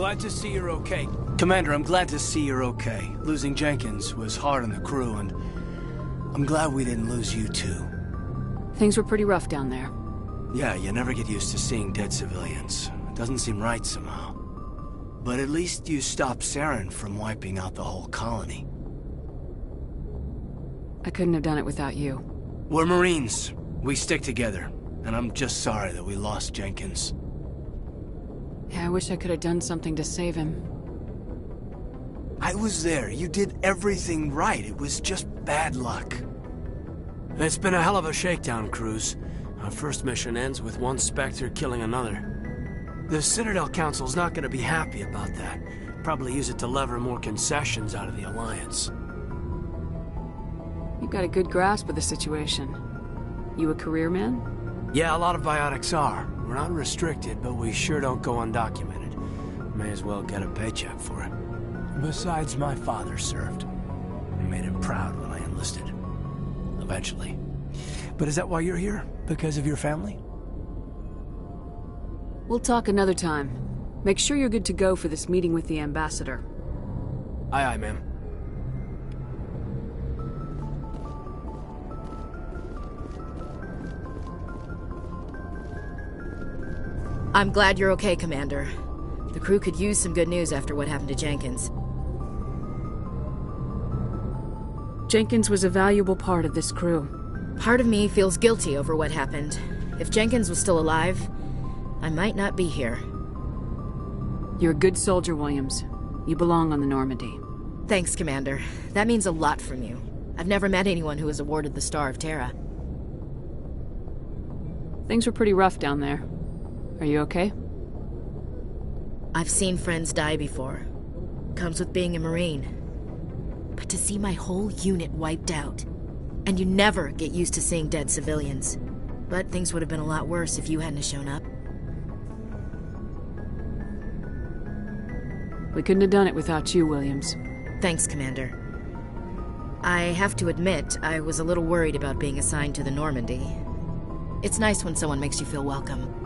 glad to see you're okay. Commander, I'm glad to see you're okay. Losing Jenkins was hard on the crew, and I'm glad we didn't lose you too. Things were pretty rough down there. Yeah, you never get used to seeing dead civilians. It doesn't seem right somehow. But at least you stopped Saren from wiping out the whole colony. I couldn't have done it without you. We're Marines. We stick together. And I'm just sorry that we lost Jenkins. Yeah, I wish I could have done something to save him. I was there. You did everything right. It was just bad luck. It's been a hell of a shakedown, Cruz. Our first mission ends with one Spectre killing another. The Citadel Council's not gonna be happy about that. Probably use it to lever more concessions out of the Alliance. You've got a good grasp of the situation. You a career man? Yeah, a lot of biotics are. We're not restricted, but we sure don't go undocumented. May as well get a paycheck for it. Besides, my father served. I made him proud when I enlisted. Eventually. But is that why you're here? Because of your family? We'll talk another time. Make sure you're good to go for this meeting with the ambassador. Aye, aye, ma'am. I'm glad you're okay, Commander. The crew could use some good news after what happened to Jenkins. Jenkins was a valuable part of this crew. Part of me feels guilty over what happened. If Jenkins was still alive, I might not be here. You're a good soldier, Williams. You belong on the Normandy. Thanks, Commander. That means a lot from you. I've never met anyone who was awarded the Star of Terra. Things were pretty rough down there. Are you okay? I've seen friends die before. Comes with being a Marine. But to see my whole unit wiped out, and you never get used to seeing dead civilians. But things would have been a lot worse if you hadn't shown up. We couldn't have done it without you, Williams. Thanks, Commander. I have to admit, I was a little worried about being assigned to the Normandy. It's nice when someone makes you feel welcome.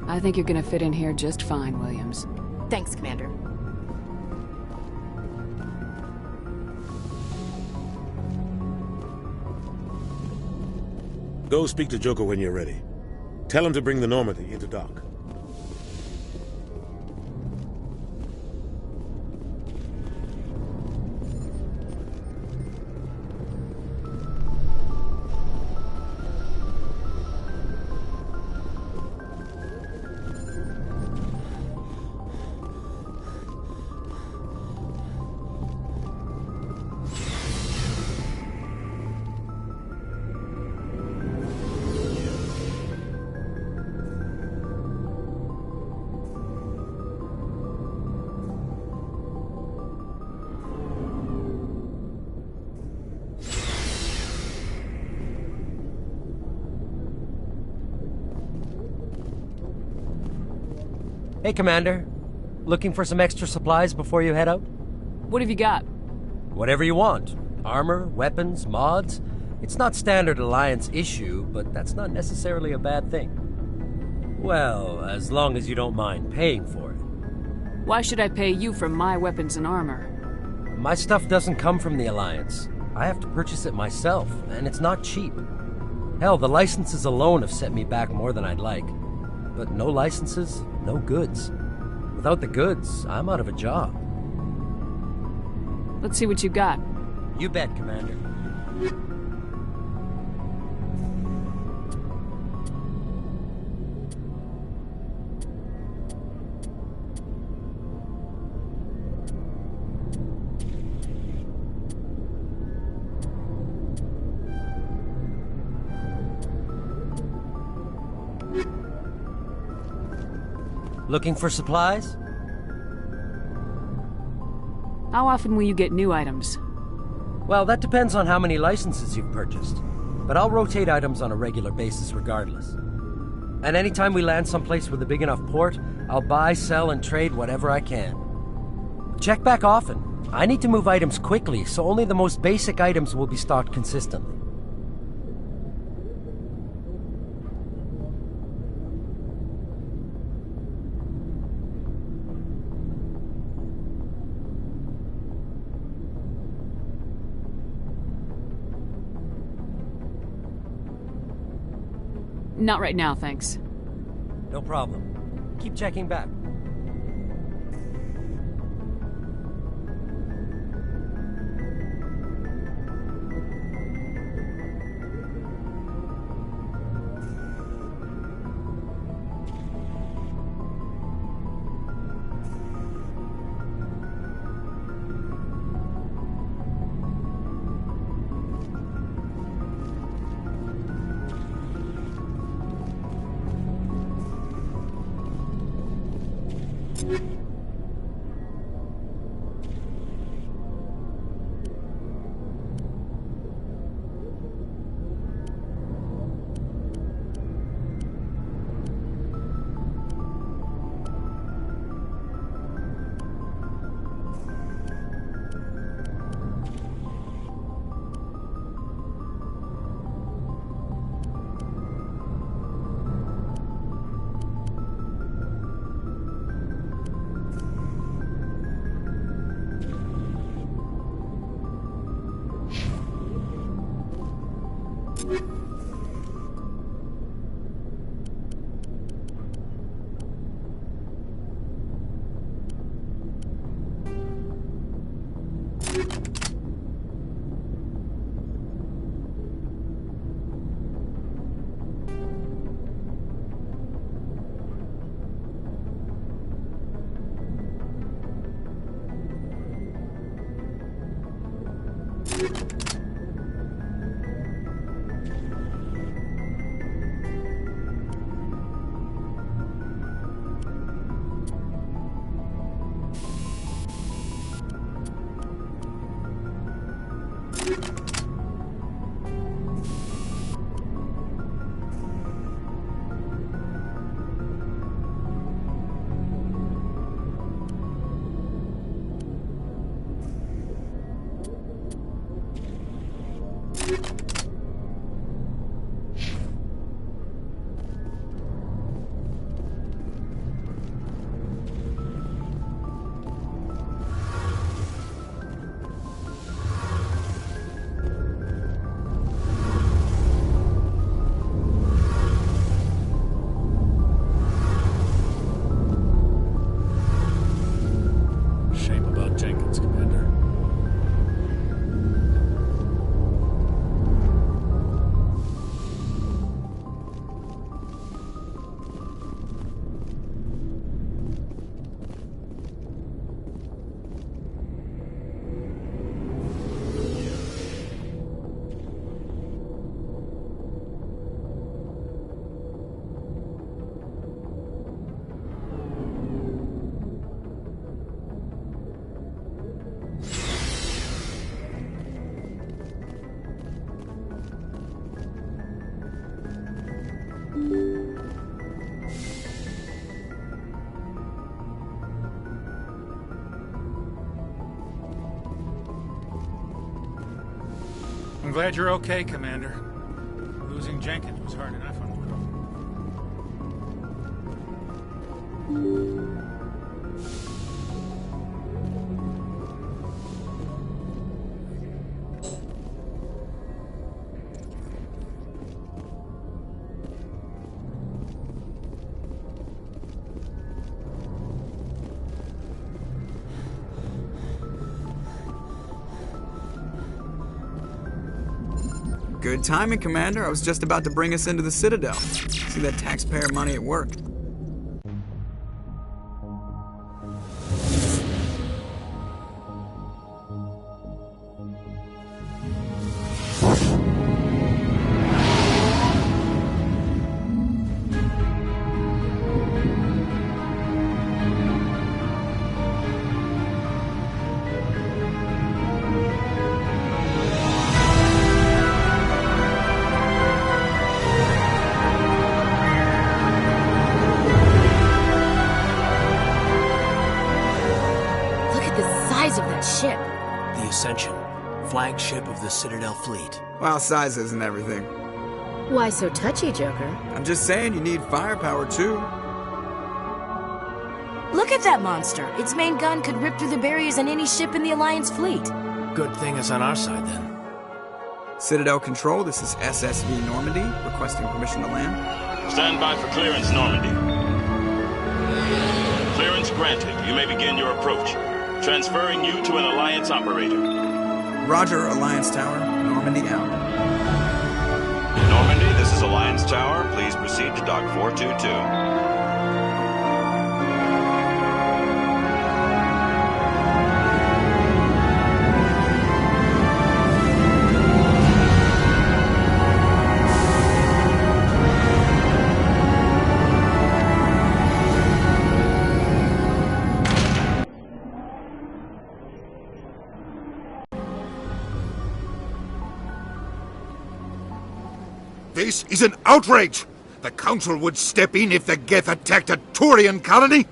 I think you're gonna fit in here just fine, Williams. Thanks, Commander. Go speak to Joker when you're ready. Tell him to bring the Normandy into dock. Hey, Commander. Looking for some extra supplies before you head out? What have you got? Whatever you want. Armor, weapons, mods. It's not standard Alliance issue, but that's not necessarily a bad thing. Well, as long as you don't mind paying for it. Why should I pay you for my weapons and armor? My stuff doesn't come from the Alliance. I have to purchase it myself, and it's not cheap. Hell, the licenses alone have set me back more than I'd like. But no licenses, no goods. Without the goods, I'm out of a job. Let's see what you got. You bet, Commander. Looking for supplies? How often will you get new items? Well, that depends on how many licenses you've purchased. But I'll rotate items on a regular basis regardless. And anytime we land someplace with a big enough port, I'll buy, sell, and trade whatever I can. Check back often. I need to move items quickly, so only the most basic items will be stocked consistently. Not right now, thanks. No problem. Keep checking back. I'm glad you're okay, Commander. Losing Jenkins was hard enough on Good timing, Commander. I was just about to bring us into the Citadel. See that taxpayer money at work. Ship. The Ascension, flagship of the Citadel fleet. Well, size isn't everything. Why so touchy, Joker? I'm just saying you need firepower, too. Look at that monster. Its main gun could rip through the barriers in any ship in the Alliance fleet. Good thing it's on our side, then. Citadel Control, this is SSV Normandy, requesting permission to land. Stand by for clearance, Normandy. Clearance granted. You may begin your approach. Transferring you to an Alliance operator. Roger, Alliance Tower. Normandy out. Normandy, this is Alliance Tower. Please proceed to Dock 422. This is an outrage! The Council would step in if the Geth attacked a Turian colony?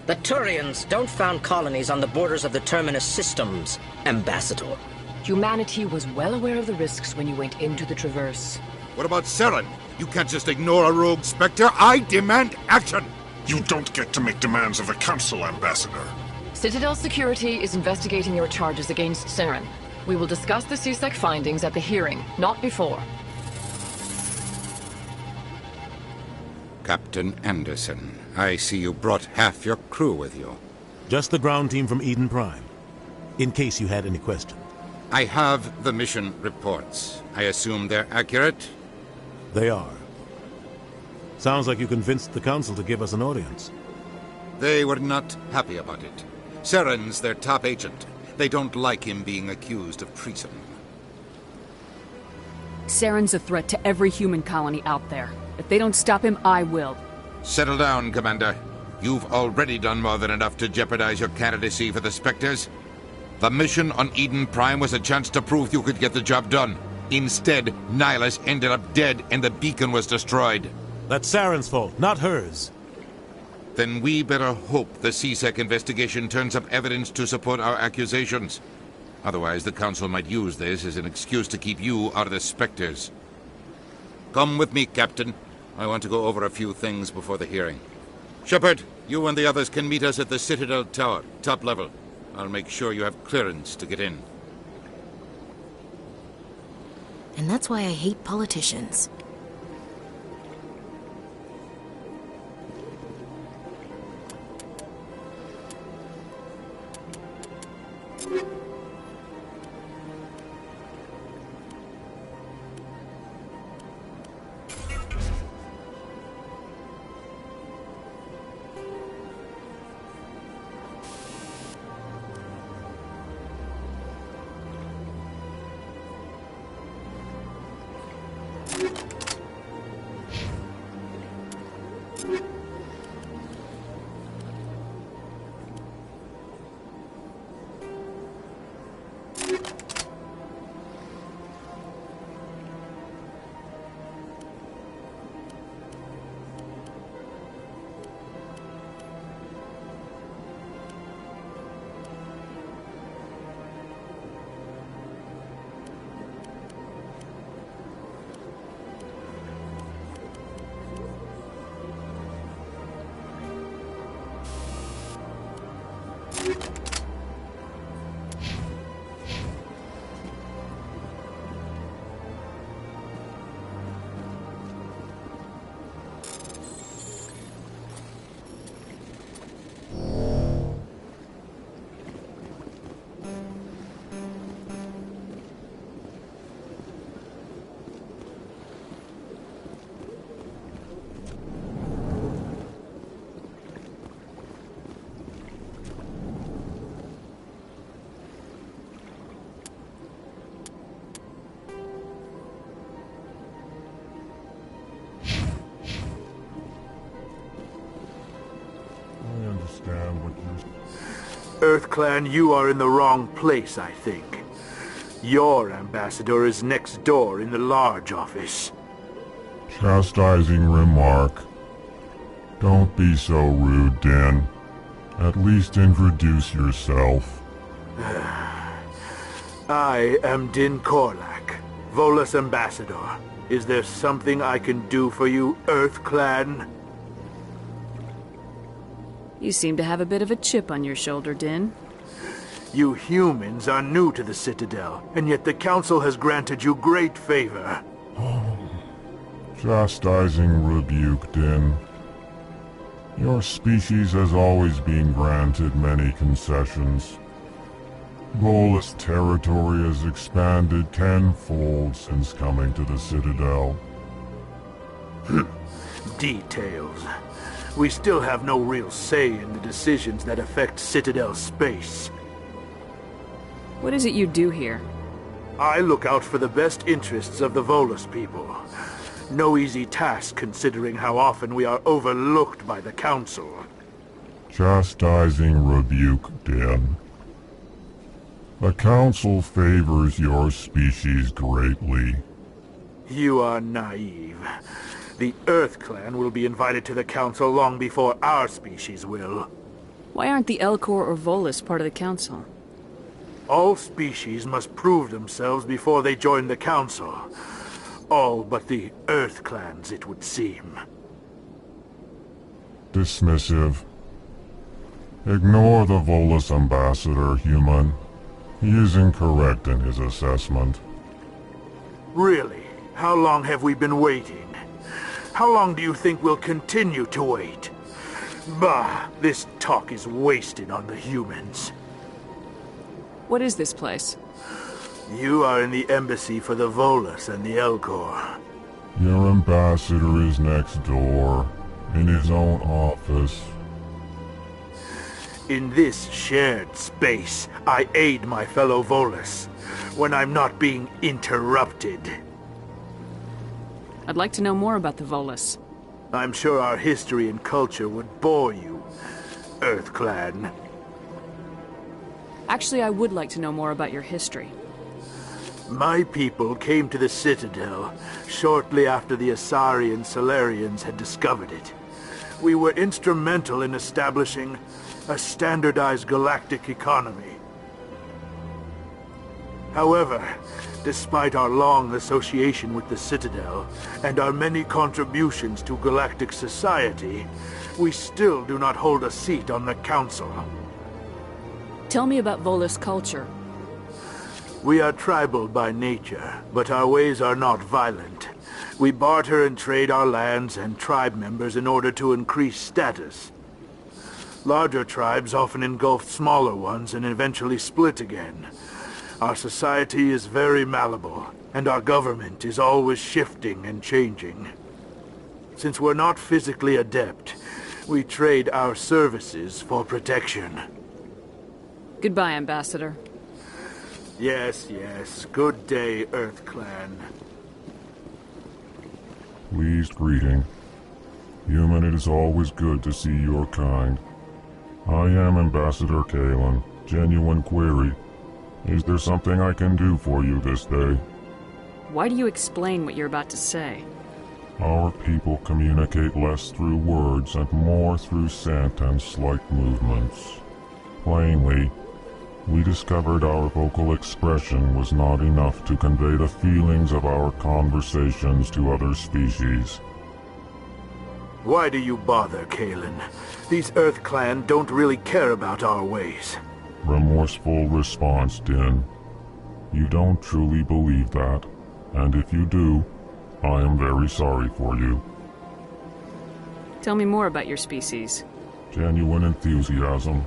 The Turians don't found colonies on the borders of the Terminus systems, Ambassador. Humanity was well aware of the risks when you went into the Traverse. What about Saren? You can't just ignore a rogue Spectre. I demand action! You don't get to make demands of the Council, Ambassador. Citadel Security is investigating your charges against Saren. We will discuss the CSEC findings at the hearing, not before. Captain Anderson, I see you brought half your crew with you. Just the ground team from Eden Prime, in case you had any questions. I have the mission reports. I assume they're accurate? They are. Sounds like you convinced the Council to give us an audience. They were not happy about it. Saren's their top agent. They don't like him being accused of treason. Saren's a threat to every human colony out there. If they don't stop him, I will. Settle down, Commander. You've already done more than enough to jeopardize your candidacy for the Spectres. The mission on Eden Prime was a chance to prove you could get the job done. Instead, Nihilus ended up dead and the beacon was destroyed. That's Saren's fault, not hers. Then we better hope the CSEC investigation turns up evidence to support our accusations. Otherwise, the Council might use this as an excuse to keep you out of the Spectres. Come with me, Captain. I want to go over a few things before the hearing. Shepard, you and the others can meet us at the Citadel Tower, top level. I'll make sure you have clearance to get in. And that's why I hate politicians. EarthClan, you are in the wrong place, I think. Your ambassador is next door in the large office. Chastising remark. Don't be so rude, Din. At least introduce yourself. I am Din Korlak, Volus ambassador. Is there something I can do for you, EarthClan? You seem to have a bit of a chip on your shoulder, Din. You humans are new to the Citadel, and yet the Council has granted you great favor. Chastising rebuke, Din. Your species has always been granted many concessions. Volus territory has expanded tenfold since coming to the Citadel. Details. We still have no real say in the decisions that affect Citadel space. What is it you do here? I look out for the best interests of the Volus people. No easy task considering how often we are overlooked by the Council. Chastising rebuke, Din. The Council favors your species greatly. You are naive. The Earth Clan will be invited to the Council long before our species will. Why aren't the Elcor or Volus part of the Council? All species must prove themselves before they join the Council. All but the Earth Clans, it would seem. Dismissive. Ignore the Volus ambassador, human. He is incorrect in his assessment. Really? How long have we been waiting? How long do you think we'll continue to wait? Bah, this talk is wasted on the humans. What is this place? You are in the embassy for the Volus and the Elcor. Your ambassador is next door, in his own office. In this shared space, I aid my fellow Volus, when I'm not being interrupted. I'd like to know more about the Volus. I'm sure our history and culture would bore you, Earth Clan. Actually, I would like to know more about your history. My people came to the Citadel shortly after the Asari and Solarians had discovered it. We were instrumental in establishing a standardized galactic economy. However, despite our long association with the Citadel and our many contributions to galactic society, we still do not hold a seat on the Council. Tell me about Volus culture. We are tribal by nature, but our ways are not violent. We barter and trade our lands and tribe members in order to increase status. Larger tribes often engulf smaller ones and eventually split again. Our society is very malleable, and our government is always shifting and changing. Since we're not physically adept, we trade our services for protection. Goodbye, Ambassador. Yes, yes. Good day, Earth Clan. Pleased greeting. Human, it is always good to see your kind. I am Ambassador Kalen. Genuine query. Is there something I can do for you this day? Why do you explain what you're about to say? Our people communicate less through words and more through scent and slight movements. Plainly, we discovered our vocal expression was not enough to convey the feelings of our conversations to other species. Why do you bother, Kalen? These Earth Clan don't really care about our ways. Remorseful response, Din. You don't truly believe that, and if you do, I am very sorry for you. Tell me more about your species. Genuine enthusiasm.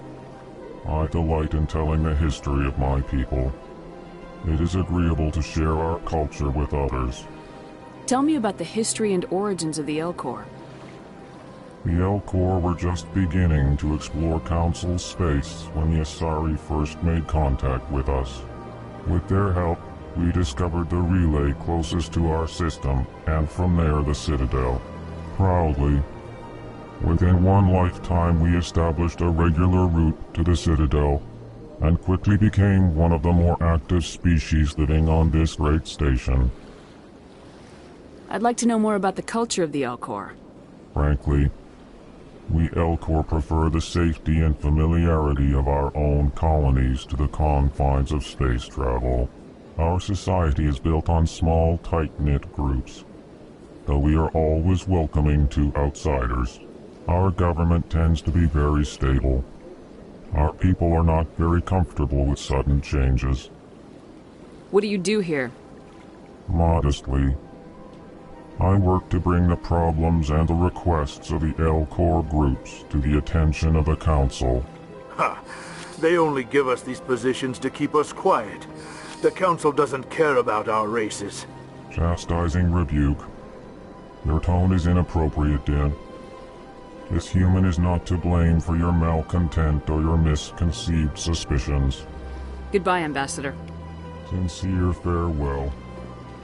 I delight in telling the history of my people. It is agreeable to share our culture with others. Tell me about the history and origins of the Elcor. The Elcor were just beginning to explore Council space when the Asari first made contact with us. With their help, we discovered the relay closest to our system, and from there the Citadel. Proudly, within one lifetime we established a regular route to the Citadel, and quickly became one of the more active species living on this great station. I'd like to know more about the culture of the Elcor. Frankly, we Elcor prefer the safety and familiarity of our own colonies to the confines of space travel. Our society is built on small, tight-knit groups, though we are always welcoming to outsiders. Our government tends to be very stable. Our people are not very comfortable with sudden changes. What do you do here? Modestly, I work to bring the problems and the requests of the L-Corps groups to the attention of the Council. Ha! They only give us these positions to keep us quiet. The Council doesn't care about our races. Chastising rebuke. Your tone is inappropriate, Din. This human is not to blame for your malcontent or your misconceived suspicions. Goodbye, Ambassador. Sincere farewell.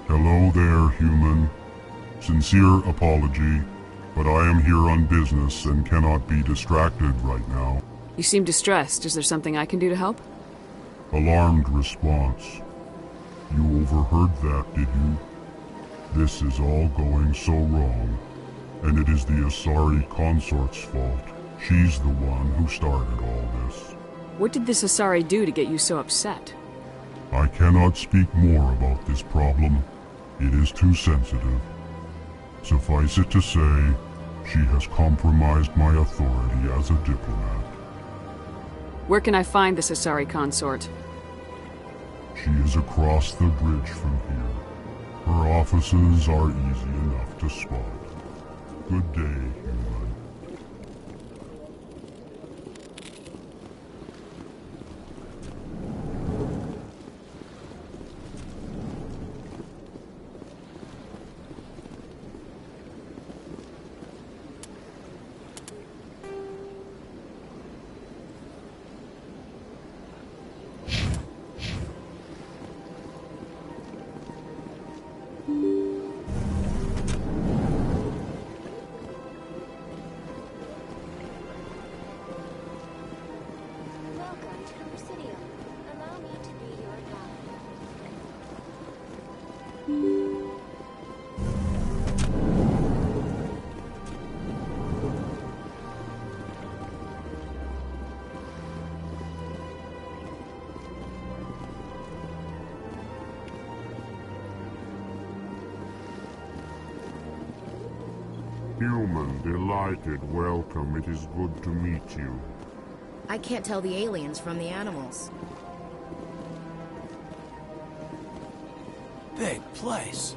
Hello there, human. Sincere apology, but I am here on business and cannot be distracted right now. You seem distressed. Is there something I can do to help? Alarmed response. You overheard that, did you? This is all going so wrong, and it is the Asari consort's fault. She's the one who started all this. What did this Asari do to get you so upset? I cannot speak more about this problem. It is too sensitive. Suffice it to say, she has compromised my authority as a diplomat. Where can I find this Asari consort? She is across the bridge from here. Her offices are easy enough to spot. Good day, human. Human, delighted, welcome. It is good to meet you. I can't tell the aliens from the animals. Big place.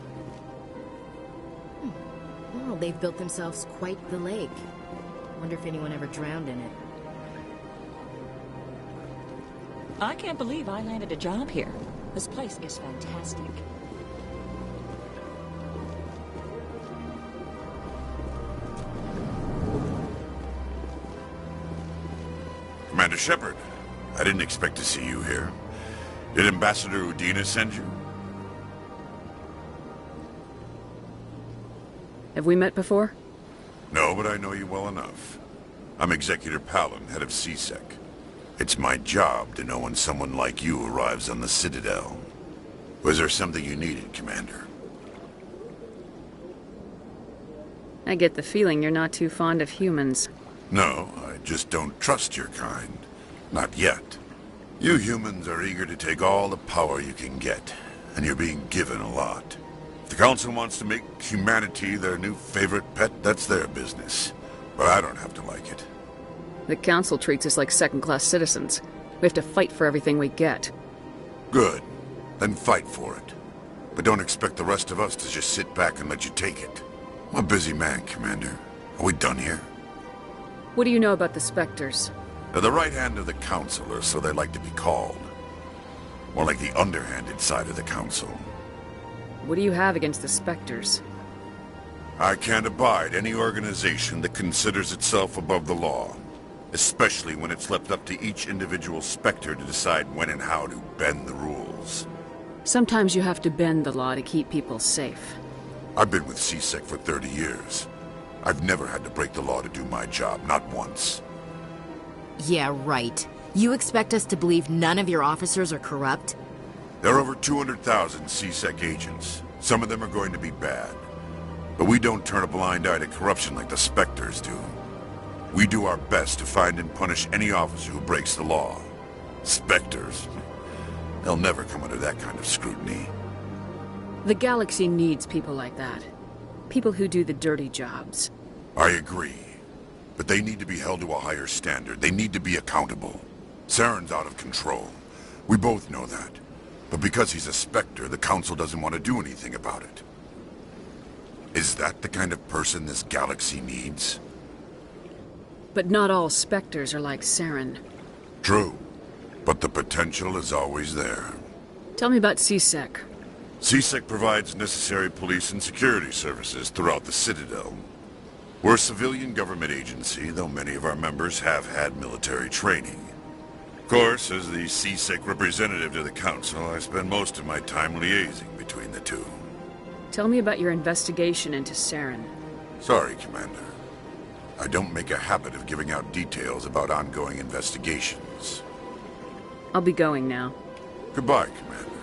Well, they've built themselves quite the lake. Wonder if anyone ever drowned in it. I can't believe I landed a job here. This place is fantastic. Commander Shepard, I didn't expect to see you here. Did Ambassador Udina send you? Have we met before? No, but I know you well enough. I'm Executor Palin, head of CSEC. It's my job to know when someone like you arrives on the Citadel. Was there something you needed, Commander? I get the feeling you're not too fond of humans. No, I just don't trust your kind. Not yet. You humans are eager to take all the power you can get, and you're being given a lot. If the Council wants to make humanity their new favorite pet, that's their business. But I don't have to like it. The Council treats us like second-class citizens. We have to fight for everything we get. Good. Then fight for it. But don't expect the rest of us to just sit back and let you take it. I'm a busy man, Commander. Are we done here? What do you know about the Spectres? They're the right hand of the Council, or so they like to be called. More like the underhanded side of the Council. What do you have against the Spectres? I can't abide any organization that considers itself above the law. Especially when it's left up to each individual Spectre to decide when and how to bend the rules. Sometimes you have to bend the law to keep people safe. I've been with CSEC for 30 years. I've never had to break the law to do my job, not once. Yeah, right. You expect us to believe none of your officers are corrupt? There are over 200,000 CSEC agents. Some of them are going to be bad. But we don't turn a blind eye to corruption like the Spectres do. We do our best to find and punish any officer who breaks the law. Spectres. They'll never come under that kind of scrutiny. The galaxy needs people like that. People who do the dirty jobs. I agree. But they need to be held to a higher standard. They need to be accountable. Saren's out of control. We both know that. But because he's a Spectre, the Council doesn't want to do anything about it. Is that the kind of person this galaxy needs? But not all Spectres are like Saren. True. But the potential is always there. Tell me about CSEC. CSEC provides necessary police and security services throughout the Citadel. We're a civilian government agency, though many of our members have had military training. Of course, as the CSEC representative to the Council, I spend most of my time liaising between the two. Tell me about your investigation into Saren. Sorry, Commander. I don't make a habit of giving out details about ongoing investigations. I'll be going now. Goodbye, Commander.